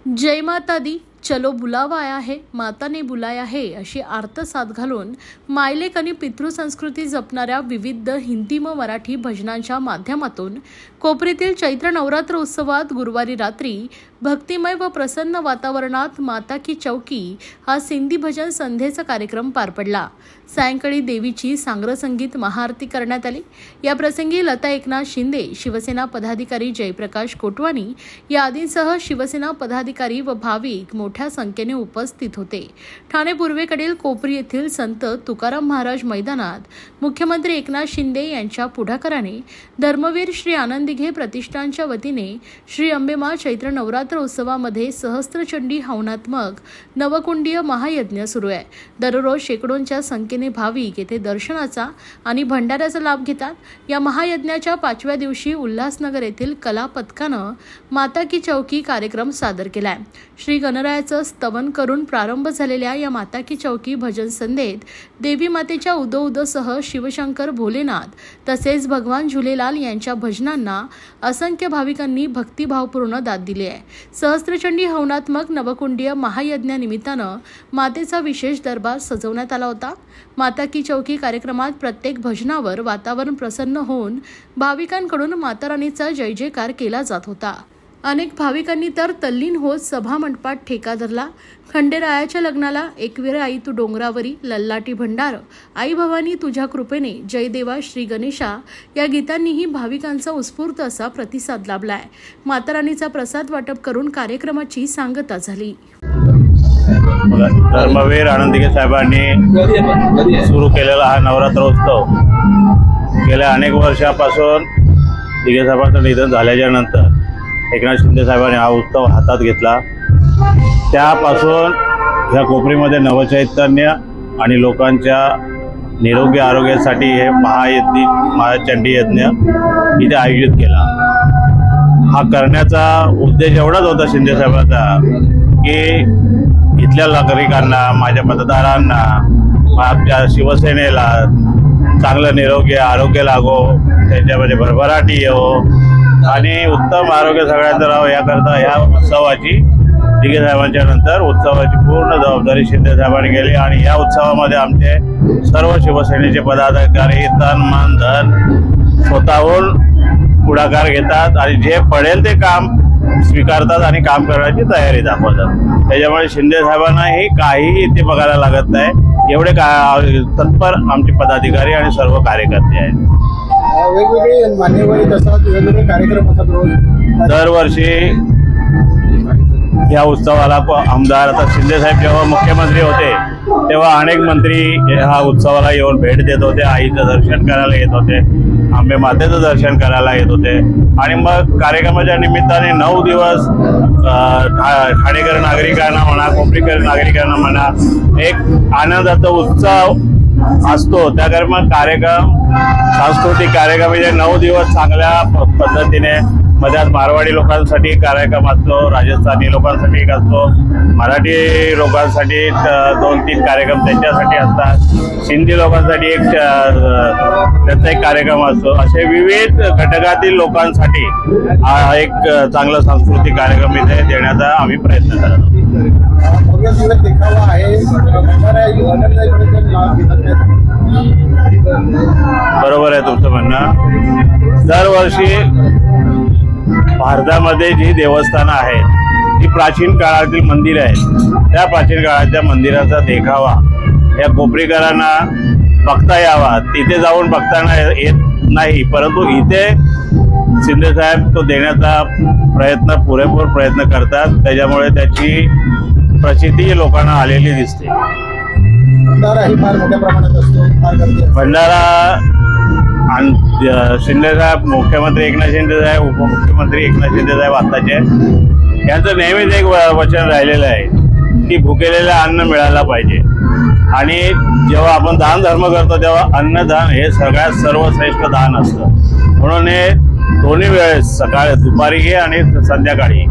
जय माता दी, चलो बुलावा आया है, माता ने बुलाया है अशी आर्तसाद घालून मायलेक आणि पितृसंस्कृती जपणाऱ्या विविध हिंदी व मराठी भजनांच्या माध्यमातून कोपरीतील चैत्र नवरात्र उत्सवात गुरुवारी रात्री भक्तिमय व प्रसन्न वातावरणात माता की चौकी हा सिंधी भजन संध्येचा कार्यक्रम पार पडला। सायंकाळी देवीची सांग्रसंगीत महाआरती करण्यात आली। या प्रसंगी लता एकनाथ शिंदे, शिवसेना पदाधिकारी जयप्रकाश कोटवानी या आदींसह शिवसेना पदाधिकारी व भाविक मोठ्या संख्येने उपस्थित होते। ठाणे पूर्वेकडील कोपरी येथील संत तुकाराम महाराज मैदानात मुख्यमंत्री एकनाथ शिंदे यांच्या पुढाकाराने धर्मवीर श्री आनंदीघे प्रतिष्ठानच्या वतीने श्री अंबेमा चैत्र नवरात्र उत्सवामध्ये सहस्त्रचंडी हवनात्मक नवकुंडीय महायज्ञ सुरू आहे। दररोज शेकडोंच्या संख्येने भाविक येथे दर्शनाचा आणि भंडाऱ्याचा लाभ घेतात। या महायज्ञाच्या 5व्या दिवशी उल्हासनगर येथील कला पथकानं माता की चौकी कार्यक्रम सादर केलाय। श्री गणरायाचं स्तवन करून प्रारंभ झालेल्या या माता की चौकी भजन संध्येत देवी मातेच्या उदो उदोसह शिवशंकर भोलेनाथ तसेच भगवान झुलेलाल यांच्या भजनांना असंख्य भाविकांनी भक्तिभावपूर्ण दाद दिली आहे। सहस्त्रचंडी हवनात्मक नवकुंडीय महायज्ञानिमित्तानं मातेचा विशेष दरबार सजवण्यात आला होता। माता की चौकी कार्यक्रमात प्रत्येक भजनावर वातावरण प्रसन्न होऊन भाविकांकडून माता राणीचा जय जयकार केला जात होता। अनेक भाविकांनी तर तल्लीन होत सभा मंडपात ठेका धरला। खंडेरायाच्या लग्नाला एकवीर आई तू डोंगरावरी, लल्लाटी भंडार, आई भवानी तुझ्या कृपेने, जय देवा श्री गणेशा या गीतांनीही भाविकांचा उत्स्फूर्त असा प्रतिसाद लाभलाय। माता राणीचा प्रसाद वाटप करून कार्यक्रमाची सांगता झाली। धर्मवीर आनंदीघे साहेबांनी सुरू केलेला हा नवरात्रोत्सव गेल्या अनेक वर्षापासून दिघे साहेबांचं निधन झाल्याच्या नंतर एकनाथ शिंदे साहेबांनी हा उत्सव हातात घेतला। त्यापासून ह्या कोपरीमध्ये नवचैतन्य आणि लोकांच्या निरोगी आरोग्यासाठी हे महाचंडी यज्ञ इथे आयोजित केला। हा करण्याचा उद्देश एवढाच होता शिंदे साहेबांचा की इथल्या नागरिकांना, माझ्या मतदारांना, आपल्या शिवसेनेला चांगलं निरोगी आरोग्य लागो, त्यांच्यामध्ये भरभराटी येवो आणि उत्तम आरोग्य सगळ्यांचं राहावं याकरता या उत्सवाची दिघे साहेबांच्या नंतर उत्सवाची पूर्ण जबाबदारी शिंदे साहेबांनी केली। आणि या उत्सवामध्ये आमचे सर्व शिवसेनेचे पदाधिकारी तन मन धन स्वतःहून पुढाकार घेतात आणि जे पडेल ते काम स्वीकारतात आणि काम करण्याची तयारी दाखवतात। त्याच्यामुळे शिंदे साहेबांनाही काहीही इथे बघायला लागत नाही, एवढे तत्पर आमचे पदाधिकारी आणि सर्व कार्यकर्ते आहेत। वेगवेगळे मान्यवर तसंच वेगवेगळे कार्यक्रम होतात रोज दरवर्षी। या उत्सवाला आमदार आता शिंदे साहेब जेव्हा मुख्यमंत्री होते तेव्हा अनेक मंत्री हा उत्सवाला येऊन भेट देत होते, आईचं दर्शन करायला येत होते, आंबे मातेचं दर्शन करायला येत होते। आणि मग कार्यक्रमाच्या निमित्ताने 9 दिवस ठाणेकर नागरिकांना म्हणा, कोपरीकर नागरिकांना म्हणा एक आनंदाचा उत्सव असतो। त्याकरता कार्यक्रम, सांस्कृतिक कार्यक्रम म्हणजे 9 दिवस चांगल्या पद्धतीने मध्यात मारवाडी लोकांसाठी कार्यक्रम असतो, राजस्थानी लोकांसाठी एक असतो, मराठी लोकांसाठी 2-3 कार्यक्रम त्यांच्यासाठी असतात, सिंधी लोकांसाठी त्याचा एक कार्यक्रम असतो। असे विविध घटकातील लोकांसाठी हा एक चांगला सांस्कृतिक कार्यक्रम इथे देण्याचा आम्ही प्रयत्न करत आहोत। बरोबर आहे तुमचं म्हणणं। दरवर्षी भारतामध्ये जी देवस्थानं आहेत ती प्राचीन काळातील मंदिरं आहेत, त्या प्राचीन काळाच्या मंदिराचा देखावा या कोपरीकरांना बघता यावा, तिथे जाऊन बघताना येत नाही, परंतु इथे शिंदे साहेब तो देण्याचा पुरेपूर प्रयत्न करतात। त्याच्यामुळे त्याची प्रसिद्धी लोकांना आलेली दिसते। भंडारा शिंदे साहेब, मुख्यमंत्री एकनाथ शिंदे साहेब, उपमुख्यमंत्री एकनाथ शिंदे साहेब आत्ताचे यांचं नेहमीच एक वचन राहिलेलं आहे की भुकेलेलं अन्न मिळायला पाहिजे। आणि जेव्हा आपण दान धर्म करतो तेव्हा अन्नदान हे सगळ्यात सर्वश्रेष्ठ दान असतं। म्हणून हे दोन्ही वेळेस सकाळी दुपारी आणि संध्याकाळी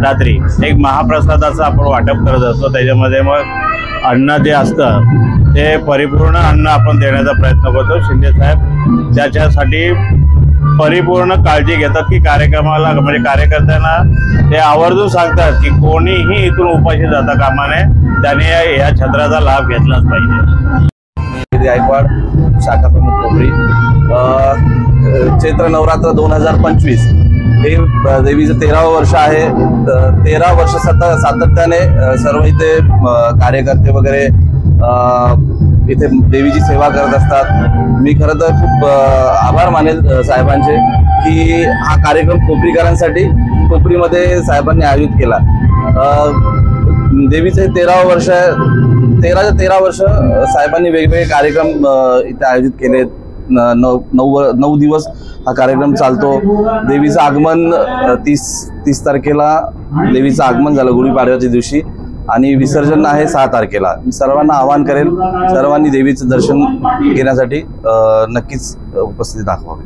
रात्री एक महाप्रसादाचं आपण वाटप करत असतो। त्याच्यामध्ये मग अन्न जे असतं ते परिपूर्ण अन्न आपण देण्याचा प्रयत्न करतो। शिंदे साहेब त्याच्यासाठी परिपूर्ण काळजी घेतात की कार्यक्रमाला म्हणजे कार्यकर्त्यांना ते आवर्जून सांगतात की कोणीही इथून उपाशी जाता कामा नये, त्याने या छत्राचा लाभ घेतलाच पाहिजे। गायकवाड, शाखा प्रमुख कोपरी। चैत्र नवरात्र 2025 हे देवीचं 13वं वर्ष आहे। 13 वर्ष सातत्याने सर्व इथे कार्यकर्ते वगैरे इथे देवीची सेवा करत असतात। मी खरं तर खूप आभार मानेल साहेबांचे की हा कार्यक्रम कोपरीकरांसाठी कोपरीमध्ये साहेबांनी आयोजित केला। देवीचे 13वं वर्ष आहे। 13 वर्ष साहेबांनी वेगवेगळे कार्यक्रम इथे आयोजित केले। 9 दिवस हा कार्यक्रम चालतो। देवीचं आगमन 30 तारखेला देवीचं आगमन झालं गुढीपाडव्याच्या दिवशी, आणि विसर्जन आहे 6 तारखेला। मी सर्वांना आवाहन करेल, सर्वांनी देवीचं दर्शन घेण्यासाठी नक्कीच उपस्थिती दाखवावी।